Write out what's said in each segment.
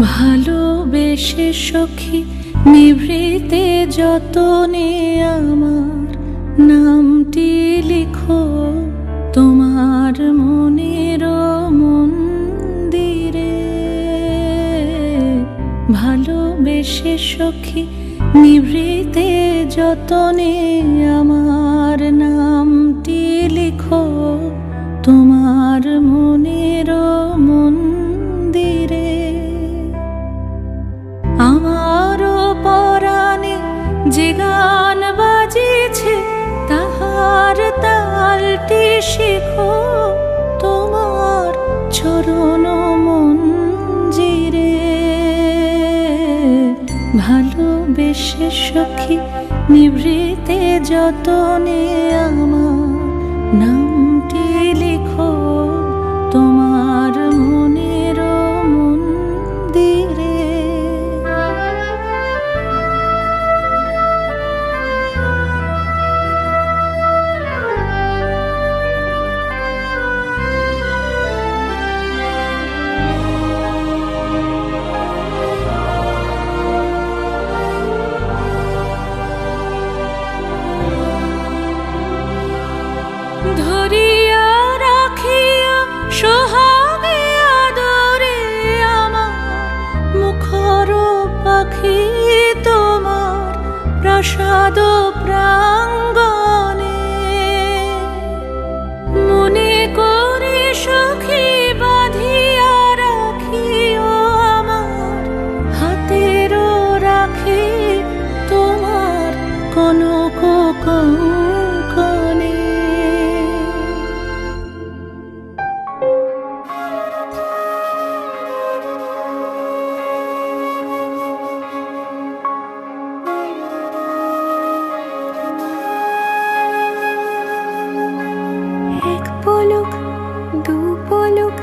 ভালোবেসে সখী নিভৃতে যতনে আমার নামটি লিখো তোমার মনের মন্দিরে। ভালোবেসে সখী নিভৃতে যতনে আমার নামটি লিখো তোমার মনের মন্দিরে। আমারও পরাণে যে গান বাজিছে তাহার তালটি শেখো তোমার চরণ মঞ্জিরে। ভালোবেসে সখী নিভৃতে যতনে আমার নামটি লিখো তোমার মনের মন্দিরে। ধরিয়া রাখিয়া সোহাগে আদরে আমার মুখর পাখি তোমার প্রাসাদ প্রাঙ্গণে। মনে করে সখী বাঁধিয়া রাখিও আমার হাতের রাখি তোমার কনক কঙ্কণে। এক পলক দু পলক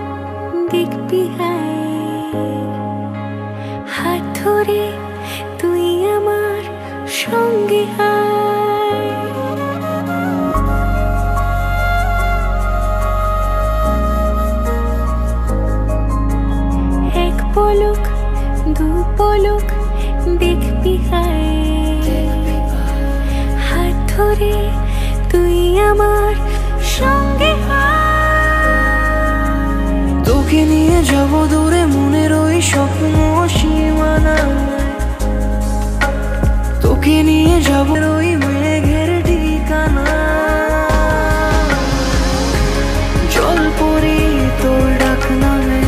দেখবি হাত ধরে তুই আমার সঙ্গে আয়। এক পলক দু পলক দেখবি হাত ধরে তুই আমার সঙ্গে তোকে নিয়ে যাব দূরে মনের ওই স্বপ্ন সীমানা। তোকে নিয়ে যাব ওই মেঘের ঠিকানা। জল পরি তোর ডাক নামে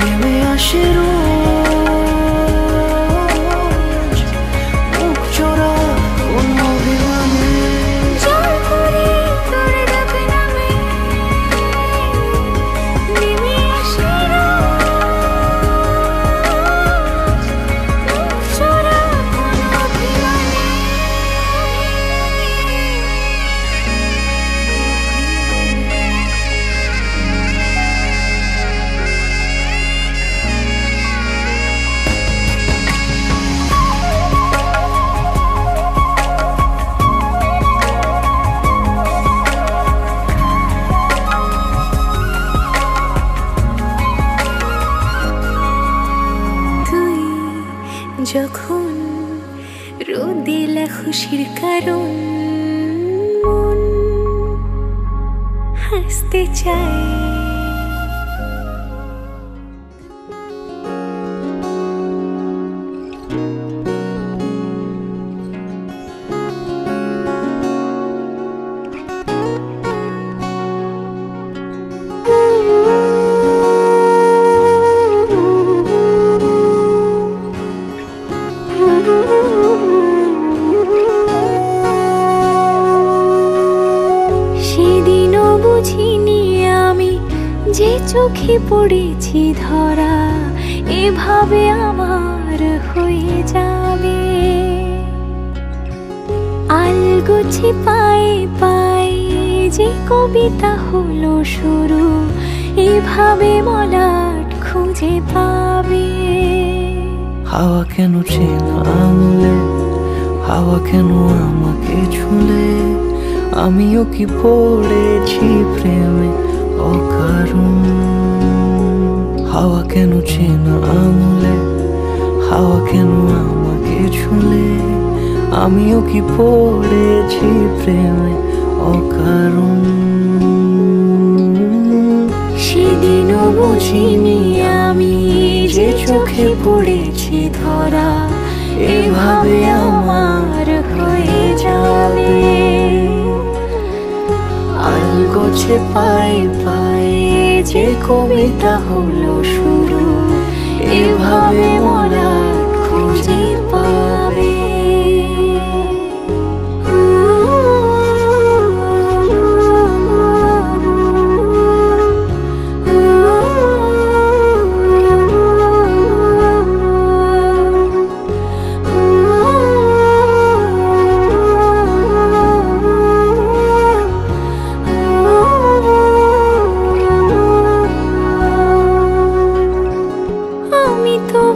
নেমে আসে রোজ মুখ চোরা কোন অভিমানে। জল পরি তোর ডাক নামে নেমে আসে রোজ মুখ চোরা কোন অভিমানে। তুই যখন রোদিলা খুশির কারণ মন হাসতে চায়। সেদিনও বুঝিনি আমি যে চোখে পড়েছি ধরা এভাবে আমার হয়ে যাবে। আলগোছে পায়ে পায়ে যে কবিতা হলো শুরু এভাবে মলাট খুঁজে পাবে। হাওয়া কেন চেনা আঙুলে, হাওয়া কেন আমাকে ছুলে, আমিও কি পড়েছি প্রেমে অকারণ। হাওয়া কেন চেনা আঙুলে, হাওয়া কেন আমাকে ছুলে, আমিও কি পড়েছি প্রেমে অকারণ। সেদিনও বুঝিনি আমি যে চোখে পড়েছি ধরা, এভাবে আমার হয়ে যাবে। আলগোছে পায়ে পায়ে যে কবিতা হলো শুরু, এভাবে মোরা খুঁজে পাবে।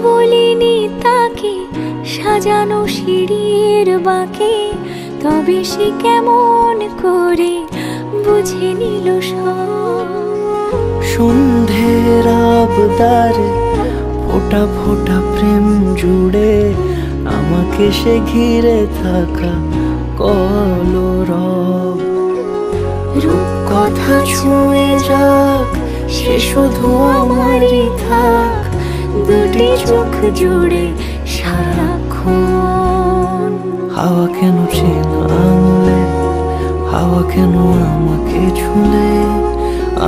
বলিনি তাকে সাজানো সিঁড়ির বাঁকে, তবে সে কেমন করে বুঝে নিল সব। সন্ধ্যের আবদারে ফোঁটা ফোঁটা প্রেম জুড়ে, আমাকে সে ঘিরে থাকা কলরব। রূপকথা ছুঁয়ে যাক, সে শুধু আমারই থাক, দুটি চোখ জুড়ে সারাক্ষণ। হাওয়া কেন চেনা আঙুলে, হাওয়া কেন আমাকে ছুলে,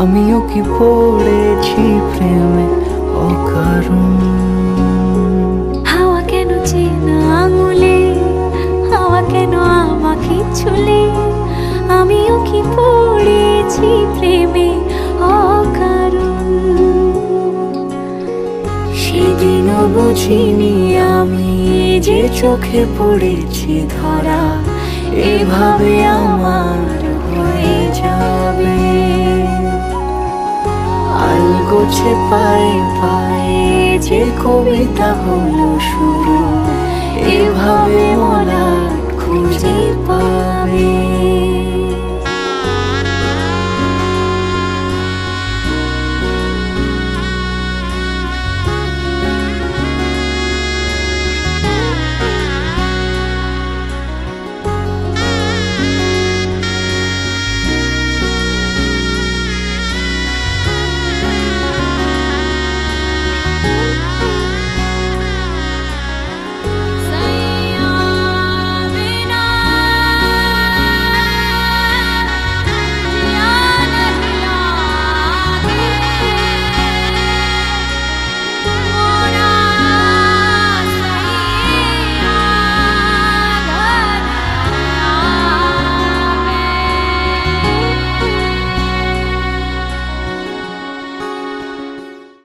আমিও কি পড়েছি প্রেমে অকারণ। হাওয়া কেন চেনা আঙুলে, হাওয়া কেন আমাকে ছুলে, আমিও কি পড়েছি প্রেমে অকারণ। সেদিনও বুঝিনি আমি যে চোখে পড়েছি ধরা, এভাবে আমার হয়ে যাবে। আলগোছে পায়ে পায়ে যে কবিতা হলো শুরু, এভাবে মোরা খুঁজে পাবে।